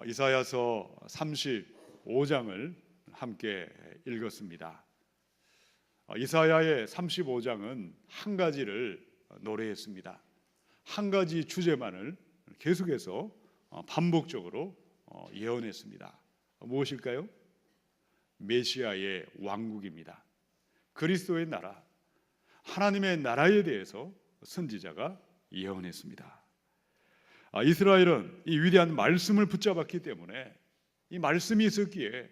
이사야서 35장을 함께 읽었습니다. 이사야의 35장은 한 가지를 노래했습니다. 한 가지 주제만을 계속해서 반복적으로 예언했습니다. 무엇일까요? 메시아의 왕국입니다. 그리스도의 나라, 하나님의 나라에 대해서 선지자가 예언했습니다. 이스라엘은 이 위대한 말씀을 붙잡았기 때문에, 이 말씀이 있었기에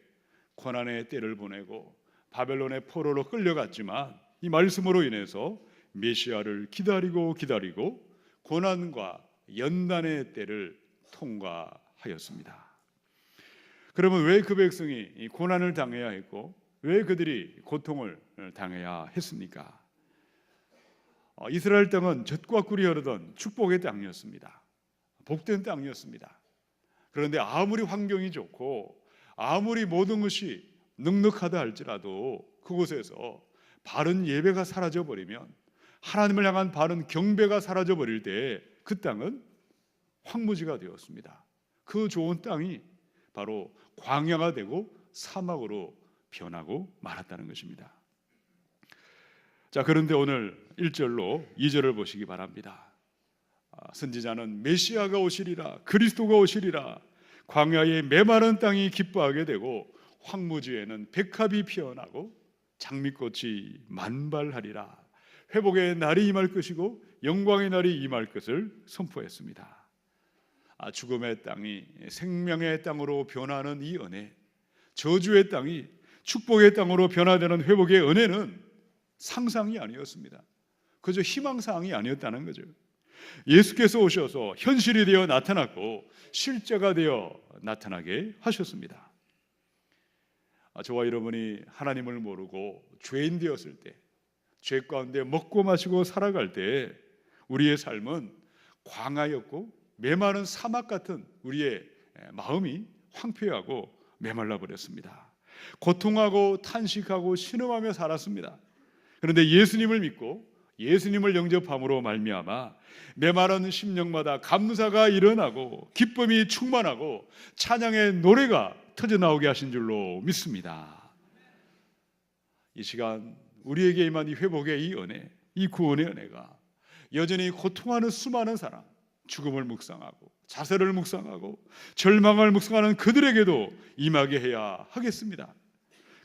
고난의 때를 보내고 바벨론의 포로로 끌려갔지만, 이 말씀으로 인해서 메시아를 기다리고 고난과 연단의 때를 통과하였습니다. 그러면 왜 그 백성이 이 고난을 당해야 했고, 왜 그들이 고통을 당해야 했습니까? 이스라엘 땅은 젖과 꿀이 흐르던 축복의 땅이었습니다. 복된 땅이었습니다. 그런데 아무리 환경이 좋고 아무리 모든 것이 넉넉하다 할지라도 그곳에서 바른 예배가 사라져버리면, 하나님을 향한 바른 경배가 사라져버릴 때 그 땅은 황무지가 되었습니다. 그 좋은 땅이 바로 광야가 되고 사막으로 변하고 말았다는 것입니다. 자, 그런데 오늘 1절로 2절을 보시기 바랍니다. 선지자는 메시아가 오시리라, 그리스도가 오시리라, 광야의 메마른 땅이 기뻐하게 되고 황무지에는 백합이 피어나고 장미꽃이 만발하리라, 회복의 날이 임할 것이고 영광의 날이 임할 것을 선포했습니다. 죽음의 땅이 생명의 땅으로 변하는 이 은혜, 저주의 땅이 축복의 땅으로 변화되는 회복의 은혜는 상상이 아니었습니다. 그저 희망사항이 아니었다는 거죠. 예수께서 오셔서 현실이 되어 나타났고 실제가 되어 나타나게 하셨습니다. 저와 여러분이 하나님을 모르고 죄인 되었을 때, 죄 가운데 먹고 마시고 살아갈 때 우리의 삶은 광야였고 메마른 사막 같은 우리의 마음이 황폐하고 메말라 버렸습니다. 고통하고 탄식하고 신음하며 살았습니다. 그런데 예수님을 믿고 예수님을 영접함으로 말미암아 메마른 심령마다 감사가 일어나고 기쁨이 충만하고 찬양의 노래가 터져나오게 하신 줄로 믿습니다. 이 시간 우리에게 임한 이 회복의 이 은혜, 이 구원의 은혜가 여전히 고통하는 수많은 사람, 죽음을 묵상하고 자살을 묵상하고 절망을 묵상하는 그들에게도 임하게 해야 하겠습니다.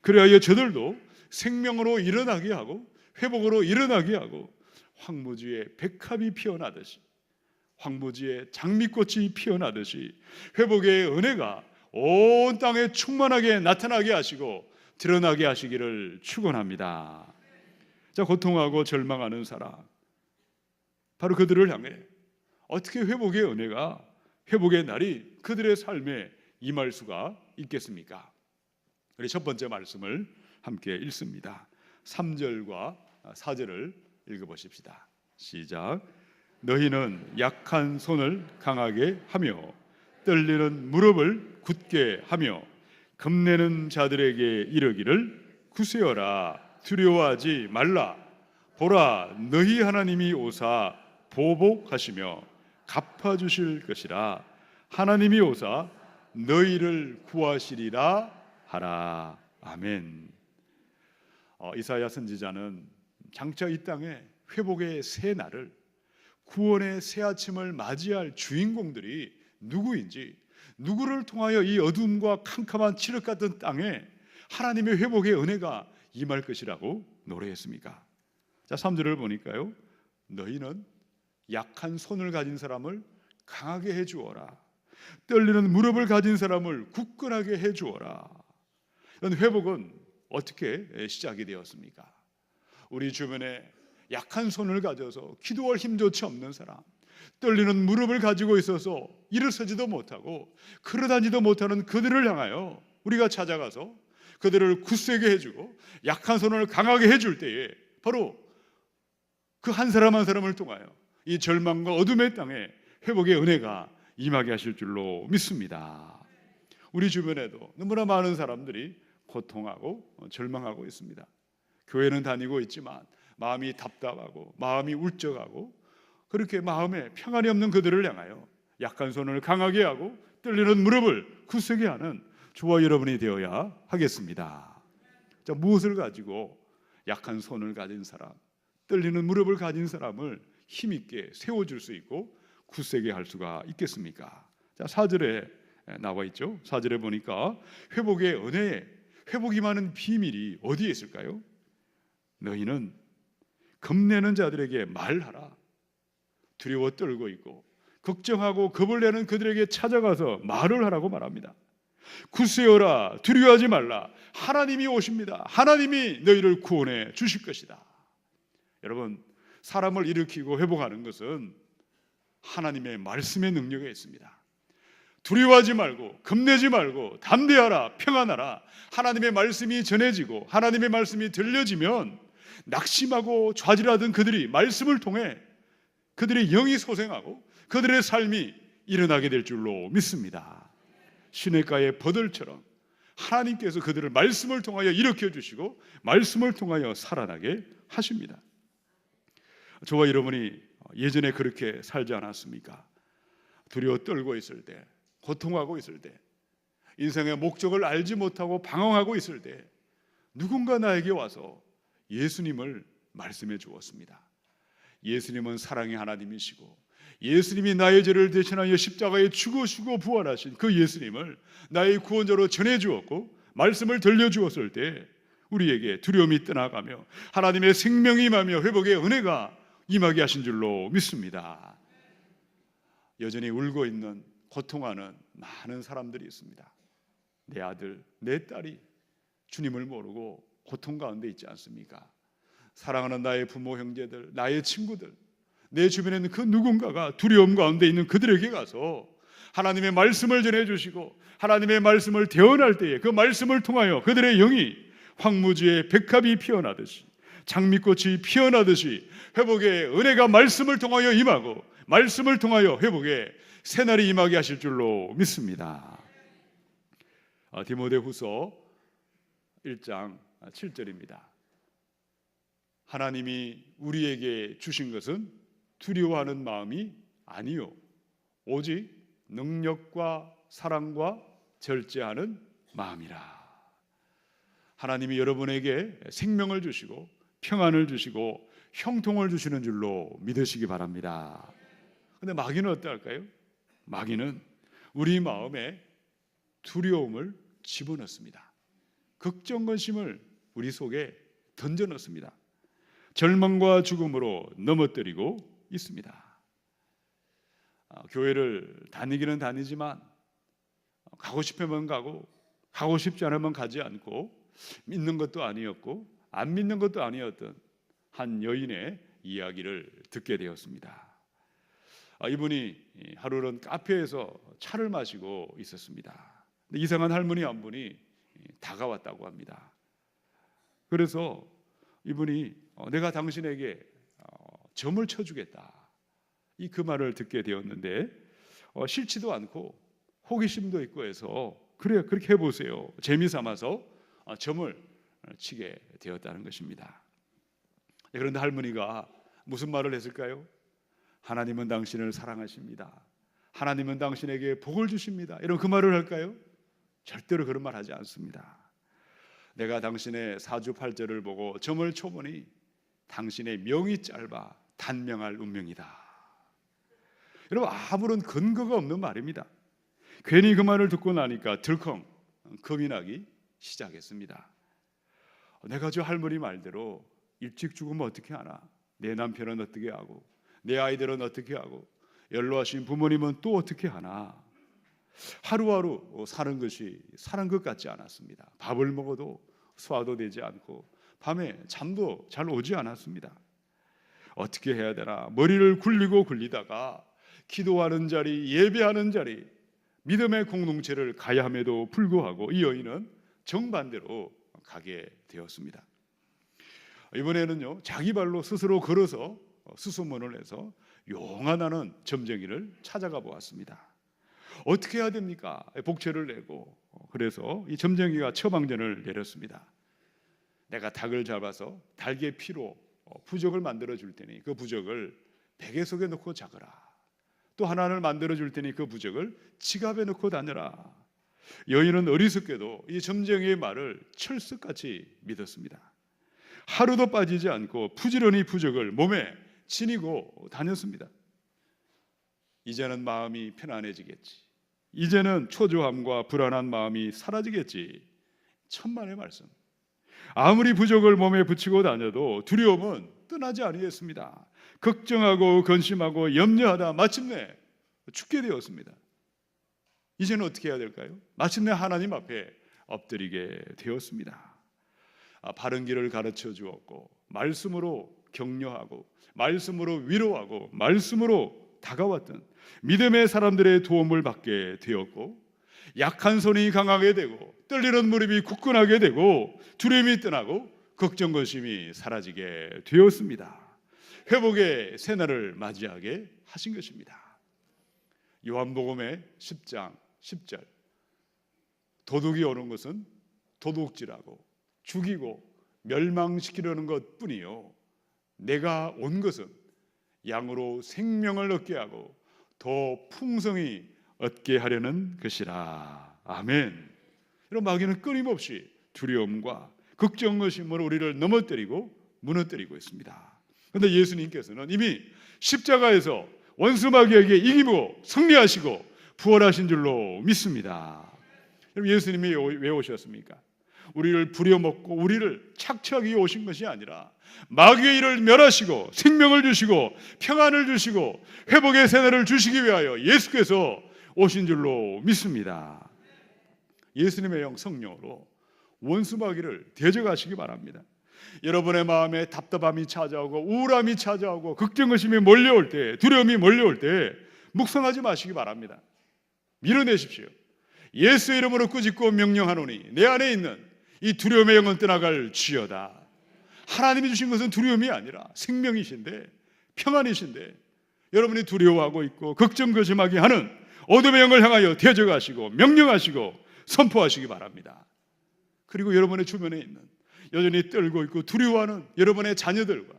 그래야 저들도 생명으로 일어나게 하고 회복으로 일어나게 하고 황무지에 백합이 피어나듯이, 황무지에 장미꽃이 피어나듯이 회복의 은혜가 온 땅에 충만하게 나타나게 하시고 드러나게 하시기를 축원합니다. 자, 고통하고 절망하는 사람, 바로 그들을 향해 어떻게 회복의 은혜가, 회복의 날이 그들의 삶에 임할 수가 있겠습니까? 우리 첫 번째 말씀을 함께 읽습니다. 3절과 4절을 읽어보십시다. 시작. 너희는 약한 손을 강하게 하며 떨리는 무릎을 굳게 하며 겁내는 자들에게 이르기를 굳세어라, 두려워하지 말라. 보라, 너희 하나님이 오사 보복하시며 갚아주실 것이라. 하나님이 오사 너희를 구하시리라 하라. 아멘. 이사야 선지자는 장차 이 땅에 회복의 새 날을, 구원의 새 아침을 맞이할 주인공들이 누구인지, 누구를 통하여 이 어둠과 캄캄한 칠흑 같은 땅에 하나님의 회복의 은혜가 임할 것이라고 노래했습니까? 자, 3절을 보니까요, 너희는 약한 손을 가진 사람을 강하게 해주어라, 떨리는 무릎을 가진 사람을 굳건하게 해주어라. 이런 회복은 어떻게 시작이 되었습니까? 우리 주변에 약한 손을 가져서 기도할 힘조차 없는 사람, 떨리는 무릎을 가지고 있어서 일어서지도 못하고 걸어다니지도 못하는 그들을 향하여 우리가 찾아가서 그들을 굳세게 해주고 약한 손을 강하게 해줄 때에 바로 그 한 사람 한 사람을 통하여 이 절망과 어둠의 땅에 회복의 은혜가 임하게 하실 줄로 믿습니다. 우리 주변에도 너무나 많은 사람들이 고통하고 절망하고 있습니다. 교회는 다니고 있지만 마음이 답답하고 마음이 울적하고 그렇게 마음에 평안이 없는 그들을 향하여 약한 손을 강하게 하고 떨리는 무릎을 굳세게 하는 저와 여러분이 되어야 하겠습니다. 자, 무엇을 가지고 약한 손을 가진 사람, 떨리는 무릎을 가진 사람을 힘있게 세워줄 수 있고 굳세게 할 수가 있겠습니까? 자, 4절에 나와 있죠. 4절에 보니까 회복의 은혜에 회복이 많은 비밀이 어디에 있을까요? 너희는 겁내는 자들에게 말하라. 두려워 떨고 있고 걱정하고 겁을 내는 그들에게 찾아가서 말을 하라고 말합니다. 굳세어라, 두려워하지 말라. 하나님이 오십니다. 하나님이 너희를 구원해 주실 것이다. 여러분, 사람을 일으키고 회복하는 것은 하나님의 말씀의 능력에 있습니다. 두려워하지 말고 겁내지 말고 담대하라, 평안하라. 하나님의 말씀이 전해지고 하나님의 말씀이 들려지면 낙심하고 좌절하던 그들이 말씀을 통해 그들의 영이 소생하고 그들의 삶이 일어나게 될 줄로 믿습니다. 시냇가의 버들처럼 하나님께서 그들을 말씀을 통하여 일으켜 주시고 말씀을 통하여 살아나게 하십니다. 저와 여러분이 예전에 그렇게 살지 않았습니까? 두려워 떨고 있을 때, 고통하고 있을 때, 인생의 목적을 알지 못하고 방황하고 있을 때 누군가 나에게 와서 예수님을 말씀해 주었습니다. 예수님은 사랑의 하나님이시고 예수님이 나의 죄를 대신하여 십자가에 죽으시고 부활하신 그 예수님을 나의 구원자로 전해주었고 말씀을 들려주었을 때 우리에게 두려움이 떠나가며 하나님의 생명이 임하며 회복의 은혜가 임하게 하신 줄로 믿습니다. 여전히 울고 있는 고통하는 많은 사람들이 있습니다. 내 아들, 내 딸이 주님을 모르고 고통 가운데 있지 않습니까? 사랑하는 나의 부모, 형제들, 나의 친구들, 내 주변에 있는 그 누군가가 두려움 가운데 있는 그들에게 가서 하나님의 말씀을 전해주시고 하나님의 말씀을 대언할 때에 그 말씀을 통하여 그들의 영이 황무지에 백합이 피어나듯이 장미꽃이 피어나듯이 회복의 은혜가 말씀을 통하여 임하고 말씀을 통하여 회복의 새날이 임하게 하실 줄로 믿습니다. 디모데후서 1장 7절입니다. 하나님이 우리에게 주신 것은 두려워하는 마음이 아니요 오직 능력과 사랑과 절제하는 마음이라. 하나님이 여러분에게 생명을 주시고 평안을 주시고 형통을 주시는 줄로 믿으시기 바랍니다. 그런데 마귀는 어떨까요? 마귀는 우리 마음에 두려움을 집어넣습니다. 걱정건심을 우리 속에 던져넣습니다. 절망과 죽음으로 넘어뜨리고 있습니다. 교회를 다니기는 다니지만 가고 싶으면 가고 가고 싶지 않으면 가지 않고 믿는 것도 아니었고 안 믿는 것도 아니었던 한 여인의 이야기를 듣게 되었습니다. 이분이 하루는 카페에서 차를 마시고 있었습니다. 이상한 할머니 한 분이 다가왔다고 합니다. 그래서 이분이 내가 당신에게 점을 쳐주겠다 그 말을 듣게 되었는데 싫지도 않고 호기심도 있고 해서 그래요, 그렇게 해보세요 재미삼아서 점을 치게 되었다는 것입니다. 그런데 할머니가 무슨 말을 했을까요? 하나님은 당신을 사랑하십니다. 하나님은 당신에게 복을 주십니다. 이런 그 말을 할까요? 절대로 그런 말 하지 않습니다. 내가 당신의 사주팔절을 보고 점을 쳐보니 당신의 명이 짧아 단명할 운명이다. 여러분, 아무런 근거가 없는 말입니다. 괜히 그 말을 듣고 나니까 들컹 겁이 나기 시작했습니다. 내가 저 할머니 말대로 일찍 죽으면 어떻게 하나, 내 남편은 어떻게 하고 내 아이들은 어떻게 하고 연로하신 부모님은 또 어떻게 하나. 하루하루 사는 것이 사는 것 같지 않았습니다. 밥을 먹어도 소화도 되지 않고 밤에 잠도 잘 오지 않았습니다. 어떻게 해야 되나 머리를 굴리고 굴리다가 기도하는 자리, 예배하는 자리, 믿음의 공동체를 가야 함에도 불구하고 이 여인은 정반대로 가게 되었습니다. 이번에는요, 자기 발로 스스로 걸어서 수소문을 해서 용하다는 점쟁이를 찾아가 보았습니다. 어떻게 해야 됩니까? 복채를 내고 그래서 이 점쟁이가 처방전을 내렸습니다. 내가 닭을 잡아서 닭의 피로 부적을 만들어 줄 테니 그 부적을 베개 속에 넣고 자거라. 또 하나를 만들어 줄 테니 그 부적을 지갑에 넣고 다녀라. 여인은 어리석게도 이 점쟁이의 말을 철석같이 믿었습니다. 하루도 빠지지 않고 부지런히 부적을 몸에 지니고 다녔습니다. 이제는 마음이 편안해지겠지. 이제는 초조함과 불안한 마음이 사라지겠지. 천만의 말씀. 아무리 부적을 몸에 붙이고 다녀도 두려움은 떠나지 아니했습니다. 걱정하고 근심하고 염려하다 마침내 죽게 되었습니다. 이제는 어떻게 해야 될까요? 마침내 하나님 앞에 엎드리게 되었습니다. 바른 길을 가르쳐 주었고, 말씀으로 격려하고, 말씀으로 위로하고, 말씀으로 다가왔던 믿음의 사람들의 도움을 받게 되었고, 약한 손이 강하게 되고, 떨리는 무릎이 굳건하게 되고, 두려움이 떠나고, 걱정 근심이 사라지게 되었습니다. 회복의 새날을 맞이하게 하신 것입니다. 요한복음의 10장 10절, 도둑이 오는 것은 도둑질하고 죽이고 멸망시키려는 것뿐이요, 내가 온 것은 양으로 생명을 얻게 하고 더 풍성히 얻게 하려는 것이라. 아멘. 이런 마귀는 끊임없이 두려움과 걱정 의심으로 우리를 넘어뜨리고 무너뜨리고 있습니다. 그런데 예수님께서는 이미 십자가에서 원수 마귀에게 이기고 승리하시고 부활하신 줄로 믿습니다. 여러분, 예수님이 왜 오셨습니까? 우리를 부려먹고 우리를 착취하기 위해 오신 것이 아니라 마귀의 일을 멸하시고 생명을 주시고 평안을 주시고 회복의 새날을 주시기 위하여 예수께서 오신 줄로 믿습니다. 예수님의 영 성령으로 원수 마귀를 대적하시기 바랍니다. 여러분의 마음에 답답함이 찾아오고 우울함이 찾아오고 걱정의심이 몰려올 때, 두려움이 몰려올 때 묵상하지 마시기 바랍니다. 밀어내십시오. 예수 이름으로 꾸짖고 명령하노니 내 안에 있는 이 두려움의 영은 떠나갈 지어다. 하나님이 주신 것은 두려움이 아니라 생명이신데, 평안이신데, 여러분이 두려워하고 있고 걱정 근심하게 하는 어둠의 영을 향하여 대적하시고 명령하시고 선포하시기 바랍니다. 그리고 여러분의 주변에 있는 여전히 떨고 있고 두려워하는 여러분의 자녀들과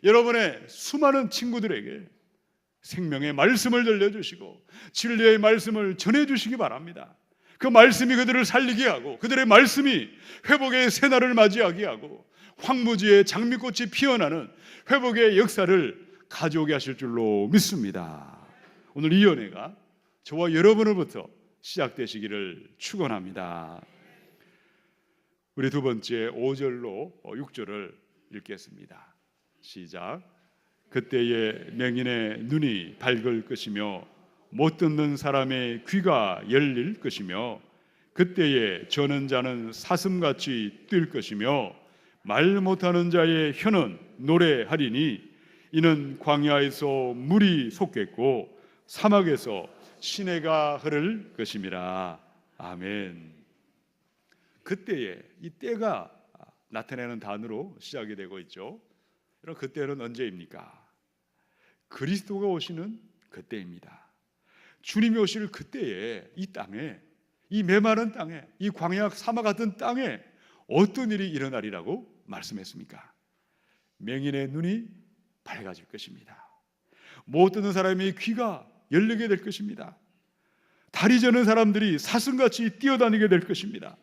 여러분의 수많은 친구들에게 생명의 말씀을 들려주시고 진리의 말씀을 전해주시기 바랍니다. 그 말씀이 그들을 살리게 하고 그들의 말씀이 회복의 새날을 맞이하게 하고 황무지에 장미꽃이 피어나는 회복의 역사를 가져오게 하실 줄로 믿습니다. 오늘 이 은혜가 저와 여러분으로부터 시작되시기를 축원합니다. 우리 두 번째 5절로 6절을 읽겠습니다. 시작. 그때에 맹인의 눈이 밝을 것이며 못 듣는 사람의 귀가 열릴 것이며 그때에 저는 자는 사슴같이 뛸 것이며 말 못하는 자의 혀는 노래하리니 이는 광야에서 물이 솟겠고 사막에서 시내가 흐를 것임이라. 아멘. 그때에, 이 때가 나타내는 단어로 시작이 되고 있죠. 그럼 그때는 언제입니까? 그리스도가 오시는 그때입니다. 주님이 오실 그때에 이 땅에, 이 메마른 땅에, 이 광야 사막 같은 땅에 어떤 일이 일어나리라고 말씀했습니까? 맹인의 눈이 밝아질 것입니다. 못 듣는 사람의 귀가 열리게 될 것입니다. 다리 저는 사람들이 사슴같이 뛰어다니게 될 것입니다.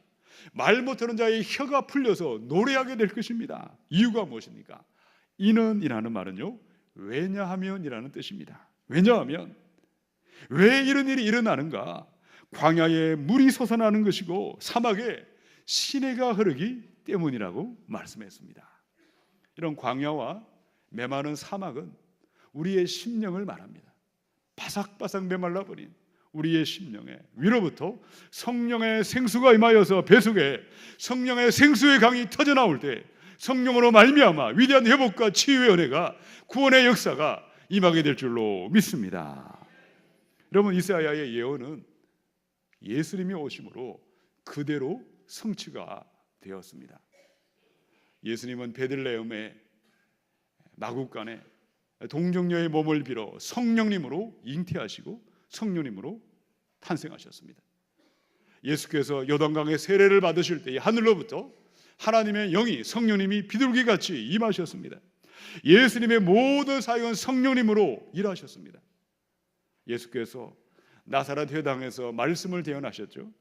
말 못하는 자의 혀가 풀려서 노래하게 될 것입니다. 이유가 무엇입니까? 이는 이라는 말은요, 왜냐하면 이라는 뜻입니다. 왜냐하면 왜 이런 일이 일어나는가? 광야에 물이 솟아나는 것이고 사막에 시내가 흐르기 때문이라고 말씀했습니다. 이런 광야와 메마른 사막은 우리의 심령을 말합니다. 바삭바삭 메말라버린 우리의 심령에 위로부터 성령의 생수가 임하여서 배 속에 성령의 생수의 강이 터져나올 때 성령으로 말미암아 위대한 회복과 치유의 은혜가, 구원의 역사가 임하게 될 줄로 믿습니다. 여러분, 이사야의 예언은 예수님이 오심으로 그대로 성취가 되었습니다. 예수님은 베들레헴의 마국간에 동정녀의 몸을 빌어 성령님으로 잉태하시고 성령님으로 탄생하셨습니다. 예수께서 요단강의 세례를 받으실 때 하늘로부터 하나님의 영이, 성령님이 비둘기같이 임하셨습니다. 예수님의 모든 사역은 성령님으로 일하셨습니다. 예수께서 나사렛 회당에서 말씀을 대언하셨죠.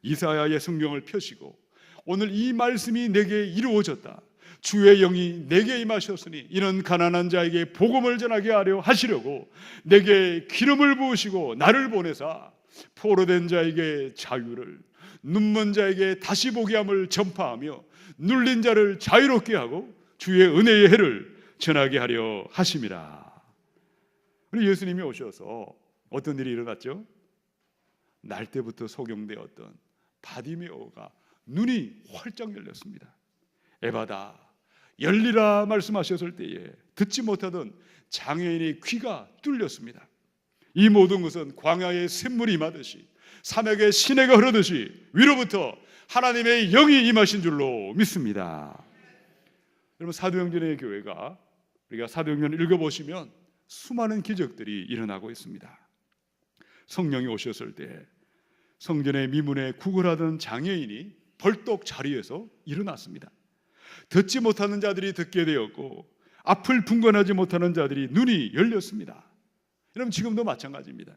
이사야의 성경을 펴시고 오늘 이 말씀이 내게 이루어졌다. 주의 영이 내게 임하셨으니 이는 가난한 자에게 복음을 전하게 하려 하시려고 내게 기름을 부으시고 나를 보내사 포로된 자에게 자유를, 눈먼 자에게 다시 보게 함을 전파하며 눌린 자를 자유롭게 하고 주의 은혜의 해를 전하게 하려 하심이라. 우리 예수님이 오셔서 어떤 일이 일어났죠? 날 때부터 소경되었던 바디메오가 눈이 활짝 열렸습니다. 에바다 열리라 말씀하셨을 때에 듣지 못하던 장애인의 귀가 뚫렸습니다. 이 모든 것은 광야에 샘물이 임하듯이 산에게 시내가 흐르듯이 위로부터 하나님의 영이 임하신 줄로 믿습니다. 여러분, 사도행전의 교회가 우리가 사도행전을 읽어보시면 수많은 기적들이 일어나고 있습니다. 성령이 오셨을 때 성전의 미문에 구걸하던 장애인이 벌떡 자리에서 일어났습니다. 듣지 못하는 자들이 듣게 되었고 앞을 분간하지 못하는 자들이 눈이 열렸습니다. 여러분, 지금도 마찬가지입니다.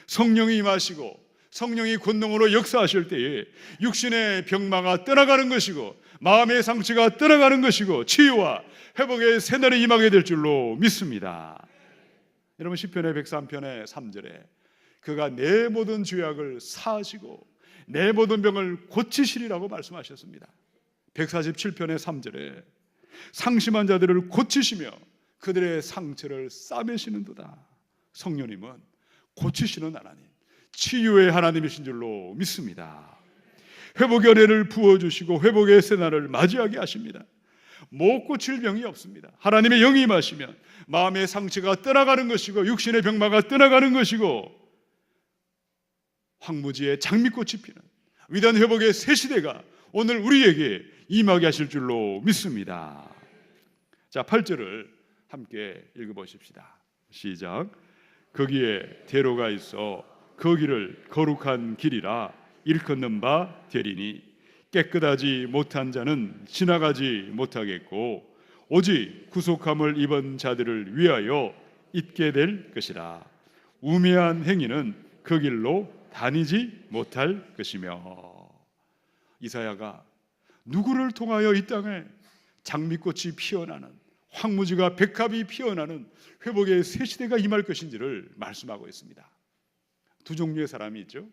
성령이 임하시고 성령이 권능으로 역사하실 때에 육신의 병마가 떠나가는 것이고 마음의 상처가 떠나가는 것이고 치유와 회복의 새날이 임하게 될 줄로 믿습니다. 여러분, 시편의 103편의 3절에 그가 내 모든 죄악을 사하시고 내 모든 병을 고치시리라고 말씀하셨습니다. 147편의 3절에 상심한 자들을 고치시며 그들의 상처를 싸매시는도다. 성령님은 고치시는 하나님, 치유의 하나님이신 줄로 믿습니다. 회복의 은혜를 부어주시고 회복의 새날을 맞이하게 하십니다. 못 고칠 병이 없습니다. 하나님의 영이 임하시면 마음의 상처가 떠나가는 것이고 육신의 병마가 떠나가는 것이고 황무지에 장미꽃이 피는 위대한 회복의 새 시대가 오늘 우리에게 임하게 하실 줄로 믿습니다. 자, 8절을 함께 읽어보십시다. 시작. 거기에 대로가 있어 거기를 거룩한 길이라 일컫는 바 되리니 깨끗하지 못한 자는 지나가지 못하겠고 오직 구속함을 입은 자들을 위하여 있게 될 것이라. 우매한 행위는 그 길로 다니지 못할 것이며. 이사야가 누구를 통하여 이 땅에 장미꽃이 피어나는 황무지가 백합이 피어나는 회복의 새 시대가 임할 것인지를 말씀하고 있습니다. 두 종류의 사람이 있죠.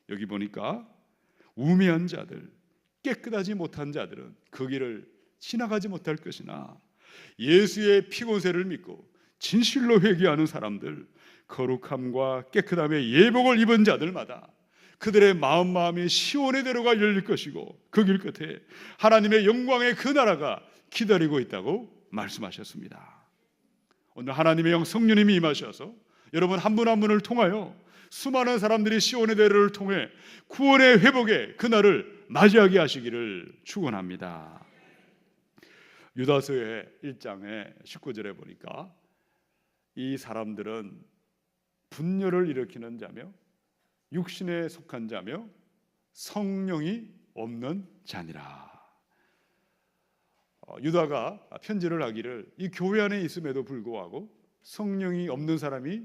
여기 보니까 우매한 자들, 깨끗하지 못한 자들은 그 길을 지나가지 못할 것이나 예수의 피곤세를 믿고 진실로 회개하는 사람들, 거룩함과 깨끗함의 예복을 입은 자들마다 그들의 마음이 시온의 대로가 열릴 것이고 그 길 끝에 하나님의 영광의 그 나라가 기다리고 있다고 말씀하셨습니다. 오늘 하나님의 영 성령님이 임하셔서 여러분 한 분 한 분을 통하여 수많은 사람들이 시온의 대로를 통해 구원의 회복의 그날을 맞이하게 하시기를 축원합니다. 유다서의 1장의 19절에 보니까 이 사람들은 분열을 일으키는 자며 육신에 속한 자며 성령이 없는 자니라. 유다가 편지를 하기를 이 교회 안에 있음에도 불구하고 성령이 없는 사람이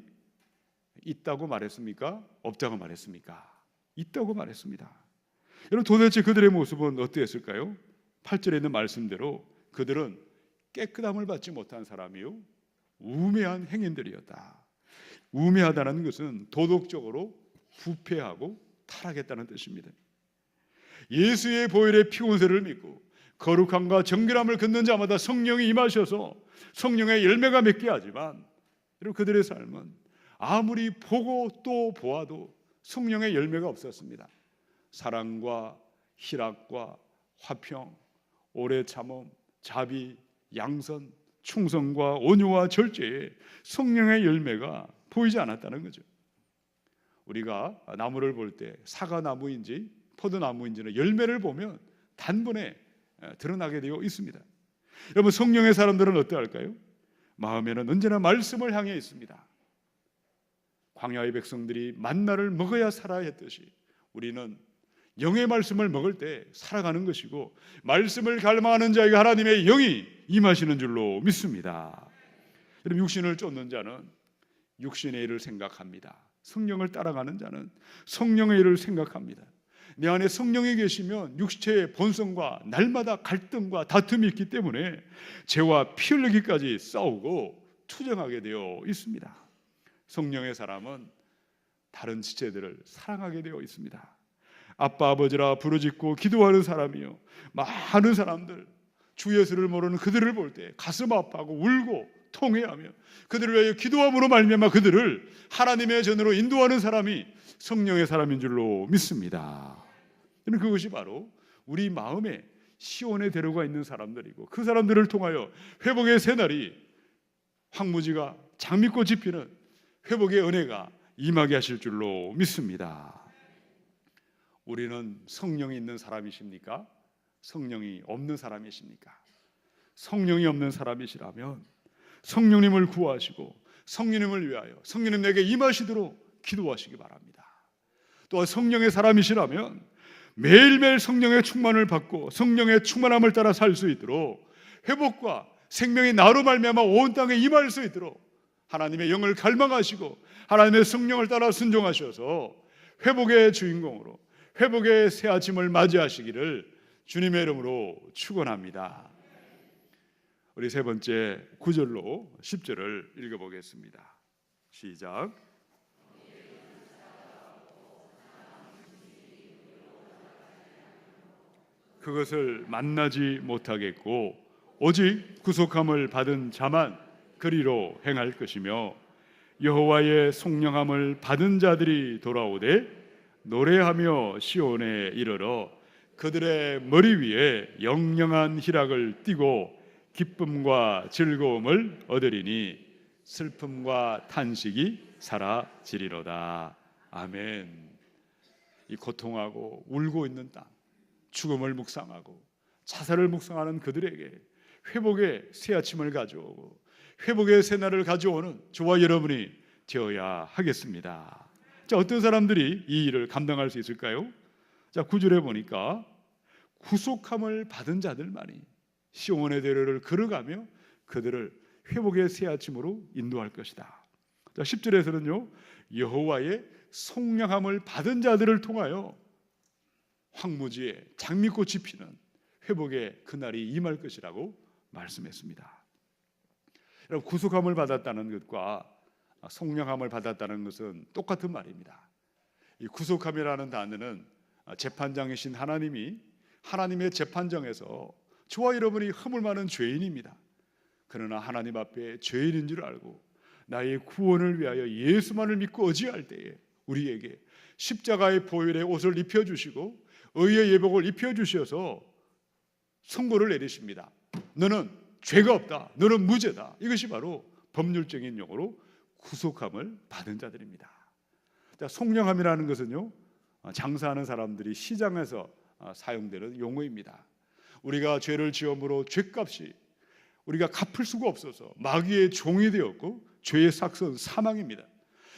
있다고 말했습니까? 없다고 말했습니까? 있다고 말했습니다. 여러분, 도대체 그들의 모습은 어떠했을까요? 8절에 있는 말씀대로 그들은 깨끗함을 받지 못한 사람이요 우매한 행인들이었다. 우매하다는 것은 도덕적으로 부패하고 타락했다는 뜻입니다. 예수의 보혈의 피온세를 믿고 거룩함과 정결함을 걷는 자마다 성령이 임하셔서 성령의 열매가 맺게 하지만 여러분, 그들의 삶은 아무리 보고 또 보아도 성령의 열매가 없었습니다. 사랑과 희락과 화평, 오래 참음, 자비, 양선, 충성과 온유와 절제에 성령의 열매가 보이지 않았다는 거죠. 우리가 나무를 볼 때 사과나무인지 포도나무인지는 열매를 보면 단번에 드러나게 되어 있습니다. 여러분, 성령의 사람들은 어떠할까요? 마음에는 언제나 말씀을 향해 있습니다. 광야의 백성들이 만나를 먹어야 살아야 했듯이 우리는 영의 말씀을 먹을 때 살아가는 것이고 말씀을 갈망하는 자에게 하나님의 영이 임하시는 줄로 믿습니다. 여러분, 육신을 쫓는 자는 육신의 일을 생각합니다. 성령을 따라가는 자는 성령의 일을 생각합니다. 내 안에 성령이 계시면 육체의 본성과 날마다 갈등과 다툼이 있기 때문에 죄와 피 흘리기까지 싸우고 투쟁하게 되어 있습니다. 성령의 사람은 다른 지체들을 사랑하게 되어 있습니다. 아빠 아버지라 부르짖고 기도하는 사람이요, 많은 사람들 주 예수를 모르는 그들을 볼 때 가슴 아파하고 울고 통회하며 그들을 위하여 기도함으로 말미암아 그들을 하나님의 전으로 인도하는 사람이 성령의 사람인 줄로 믿습니다. 저는 그것이 바로 우리 마음에 시온의 대로가 있는 사람들이고, 그 사람들을 통하여 회복의 새날이, 황무지가 장미꽃이 피는 회복의 은혜가 임하게 하실 줄로 믿습니다. 우리는 성령이 있는 사람이십니까? 성령이 없는 사람이십니까? 성령이 없는 사람이시라면 성령님을 구하시고 성령님을 위하여 성령님 내게 임하시도록 기도하시기 바랍니다. 또한 성령의 사람이시라면 매일매일 성령의 충만을 받고 성령의 충만함을 따라 살 수 있도록 회복과 생명이 나로 말미암아 온 땅에 임할 수 있도록 하나님의 영을 갈망하시고 하나님의 성령을 따라 순종하셔서 회복의 주인공으로 회복의 새 아침을 맞이하시기를 주님의 이름으로 축원합니다. 우리 세 번째 9절로 10절을 읽어보겠습니다. 시작. 그것을 만나지 못하겠고 오직 구속함을 받은 자만 그리로 행할 것이며 여호와의 송영함을 받은 자들이 돌아오되 노래하며 시온에 이르러 그들의 머리 위에 영영한 희락을 띠고 기쁨과 즐거움을 얻으리니 슬픔과 탄식이 사라지리로다. 아멘. 이 고통하고 울고 있는 땅, 죽음을 묵상하고 자살을 묵상하는 그들에게 회복의 새 아침을 가져오고 회복의 새 날을 가져오는 저와 여러분이 되어야 하겠습니다. 자, 어떤 사람들이 이 일을 감당할 수 있을까요? 자, 9절에 보니까 구속함을 받은 자들만이 시온의 대로를 걸어가며 그들을 회복의 새 아침으로 인도할 것이다. 자, 10절에서는요, 여호와의 속량함을 받은 자들을 통하여 황무지에 장미꽃이 피는 회복의 그날이 임할 것이라고 말씀했습니다. 여러분, 구속함을 받았다는 것과 속량함을 받았다는 것은 똑같은 말입니다. 이 구속함이라는 단어는 재판장이신 하나님이 하나님의 재판정에서 저와 여러분이 허물 많은 죄인입니다. 그러나 하나님 앞에 죄인인 줄 알고 나의 구원을 위하여 예수만을 믿고 의지할 때에 우리에게 십자가의 보혈의 옷을 입혀주시고 의의 예복을 입혀주셔서 선고를 내리십니다. 너는 죄가 없다, 너는 무죄다. 이것이 바로 법률적인 용어로 구속함을 받은 자들입니다. 속량함이라는 것은요, 장사하는 사람들이 시장에서 사용되는 용어입니다. 우리가 죄를 지음으로 죄값이 우리가 갚을 수가 없어서 마귀의 종이 되었고 죄의 삭선 사망입니다.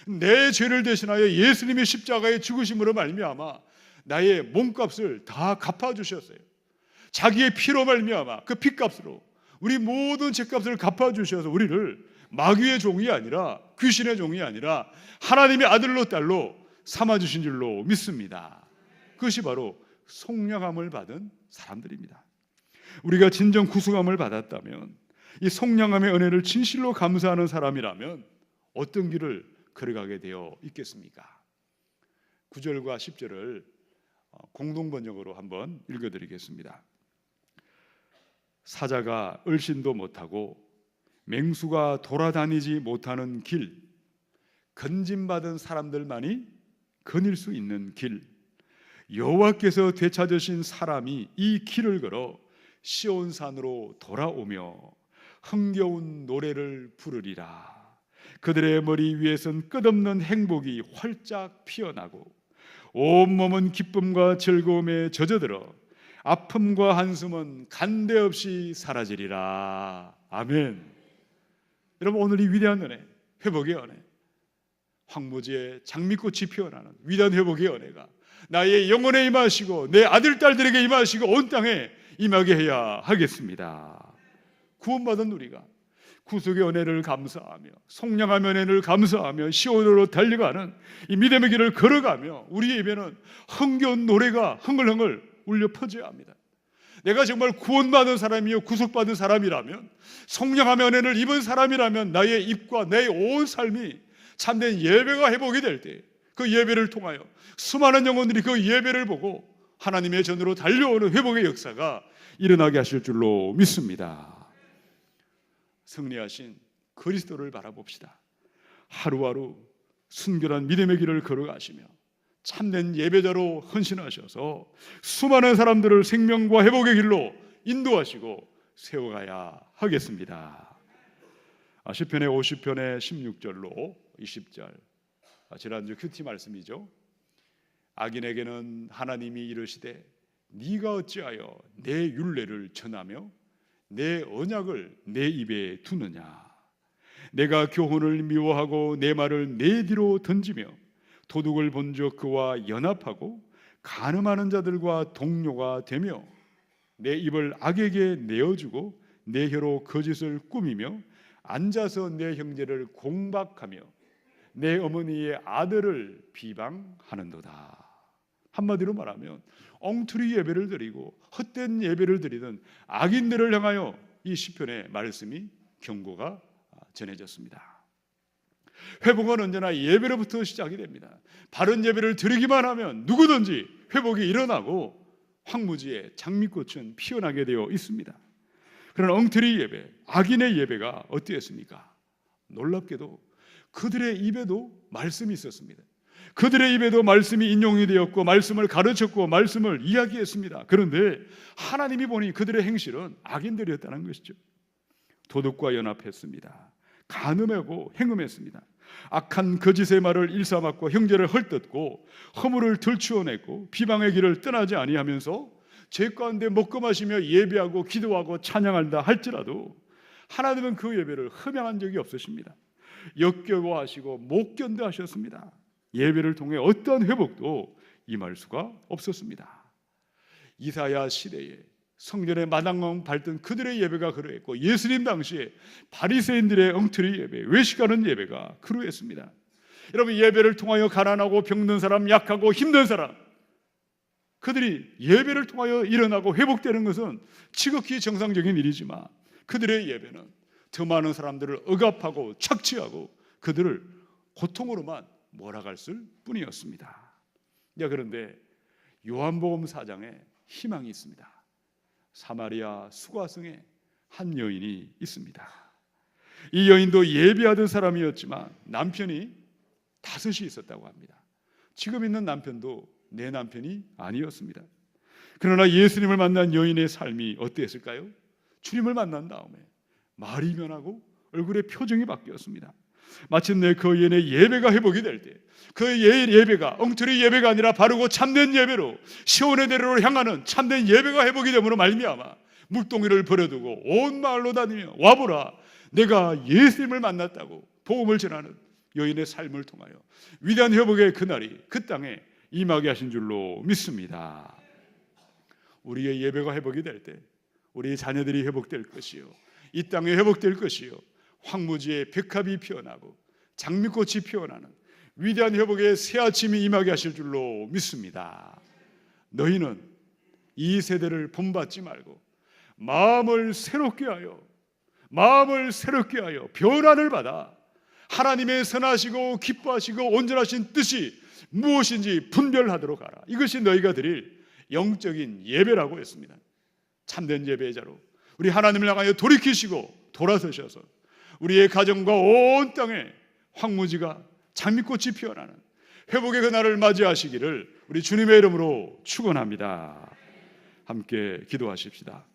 내 죄를 대신하여 예수님의 십자가의 죽으심으로 말미암아 나의 몸값을 다 갚아주셨어요. 자기의 피로 말미암아 그 피값으로 우리 모든 죄값을 갚아주셔서 우리를 마귀의 종이 아니라 귀신의 종이 아니라 하나님의 아들로 딸로 삼아주신 줄로 믿습니다. 그것이 바로 속량함을 받은 사람들입니다. 우리가 진정 구속함을 받았다면, 이 속량함의 은혜를 진실로 감사하는 사람이라면 어떤 길을 걸어가게 되어 있겠습니까? 9절과 10절을 공동번역으로 한번 읽어드리겠습니다. 사자가 얼씬도 못하고 맹수가 돌아다니지 못하는 길, 건짐받은 사람들만이 거닐 수 있는 길, 여호와께서 되찾으신 사람이 이 길을 걸어 시온산으로 돌아오며 흥겨운 노래를 부르리라. 그들의 머리 위에선 끝없는 행복이 활짝 피어나고 온몸은 기쁨과 즐거움에 젖어들어 아픔과 한숨은 간데없이 사라지리라. 아멘. 여러분, 오늘 이 위대한 은혜, 회복의 은혜, 황무지에 장미꽃이 피어나는 위대한 회복의 은혜가 나의 영혼에 임하시고 내 아들 딸들에게 임하시고 온 땅에 임하게 해야 하겠습니다. 구원받은 우리가 구속의 은혜를 감사하며 속량함의 은혜를 감사하며 시온으로 달려가는 이 믿음의 길을 걸어가며 우리의 입에는 흥겨운 노래가 흥얼흥얼 울려 퍼져야 합니다. 내가 정말 구원받은 사람이요 구속받은 사람이라면, 속량함의 은혜를 입은 사람이라면 나의 입과 내 온 삶이 참된 예배가 회복이 될 때 그 예배를 통하여 수많은 영혼들이 그 예배를 보고 하나님의 전으로 달려오는 회복의 역사가 일어나게 하실 줄로 믿습니다. 승리하신 그리스도를 바라봅시다. 하루하루 순결한 믿음의 길을 걸어가시며 참된 예배자로 헌신하셔서 수많은 사람들을 생명과 회복의 길로 인도하시고 세워가야 하겠습니다. 시편의 50편의 16절로 20절, 지난주 큐티 말씀이죠. 악인에게는 하나님이 이르시되 네가 어찌하여 내 율례를 전하며 내 언약을 내 입에 두느냐. 내가 교훈을 미워하고 내 말을 내 뒤로 던지며 도둑을 본즉 그와 연합하고 간음하는 자들과 동료가 되며 내 입을 악에게 내어주고 내 혀로 거짓을 꾸미며 앉아서 내 형제를 공박하며 내 어머니의 아들을 비방하는도다. 한마디로 말하면 엉터리 예배를 드리고 헛된 예배를 드리던 악인들을 향하여 이 시편의 말씀이 경고가 전해졌습니다. 회복은 언제나 예배로부터 시작이 됩니다. 바른 예배를 드리기만 하면 누구든지 회복이 일어나고 황무지에 장미꽃은 피어나게 되어 있습니다. 그러나 엉터리 예배, 악인의 예배가 어땠습니까? 놀랍게도 그들의 입에도 말씀이 있었습니다. 그들의 입에도 말씀이 인용이 되었고 말씀을 가르쳤고 말씀을 이야기했습니다. 그런데 하나님이 보니 그들의 행실은 악인들이었다는 것이죠. 도둑과 연합했습니다. 간음하고 행음했습니다. 악한 거짓의 말을 일삼았고 형제를 헐뜯고 허물을 들추어냈고 비방의 길을 떠나지 아니하면서 죄 가운데 먹고 마시며 예배하고 기도하고 찬양한다 할지라도 하나님은 그 예배를 흠양한 적이 없으십니다. 역겨워하시고 못 견뎌하셨습니다. 예배를 통해 어떠한 회복도 임할 수가 없었습니다. 이사야 시대에 성전의 마당왕 밟던 그들의 예배가 그러했고 예수님 당시에 바리새인들의 엉터리 예배, 외식하는 예배가 그러했습니다. 여러분, 예배를 통하여 가난하고 병든 사람, 약하고 힘든 사람, 그들이 예배를 통하여 일어나고 회복되는 것은 지극히 정상적인 일이지만 그들의 예배는 더 많은 사람들을 억압하고 착취하고 그들을 고통으로만 몰아갔을 뿐이었습니다. 그런데 요한복음 4장에 희망이 있습니다. 사마리아 수가성에 한 여인이 있습니다. 이 여인도 예배하던 사람이었지만 남편이 5이 있었다고 합니다. 지금 있는 남편도 내 남편이 아니었습니다. 그러나 예수님을 만난 여인의 삶이 어땠을까요? 주님을 만난 다음에 말이 변하고 얼굴의 표정이 바뀌었습니다. 마침내 그 여인의 예배가 회복이 될 때 그 예배가 엉터리 예배가 아니라 바르고 참된 예배로 시온의 대로로 향하는 참된 예배가 회복이 됨으로 말미암아 물동이를 버려두고 온 마을로 다니며 와보라 내가 예수님을 만났다고 복음을 전하는 여인의 삶을 통하여 위대한 회복의 그날이 그 땅에 임하게 하신 줄로 믿습니다. 우리의 예배가 회복이 될 때 우리 자녀들이 회복될 것이요 이 땅에 회복될 것이요 황무지에 백합이 피어나고 장미꽃이 피어나는 위대한 회복의 새 아침이 임하게 하실 줄로 믿습니다. 너희는 이 세대를 본받지 말고 마음을 새롭게 하여 변화를 받아 하나님의 선하시고 기뻐하시고 온전하신 뜻이 무엇인지 분별하도록 하라. 이것이 너희가 드릴 영적인 예배라고 했습니다. 참된 예배자로 우리 하나님을 향하여 돌이키시고 돌아서셔서 우리의 가정과 온 땅에 황무지가 장미꽃이 피어나는 회복의 그날을 맞이하시기를 우리 주님의 이름으로 축원합니다. 함께 기도하십시다.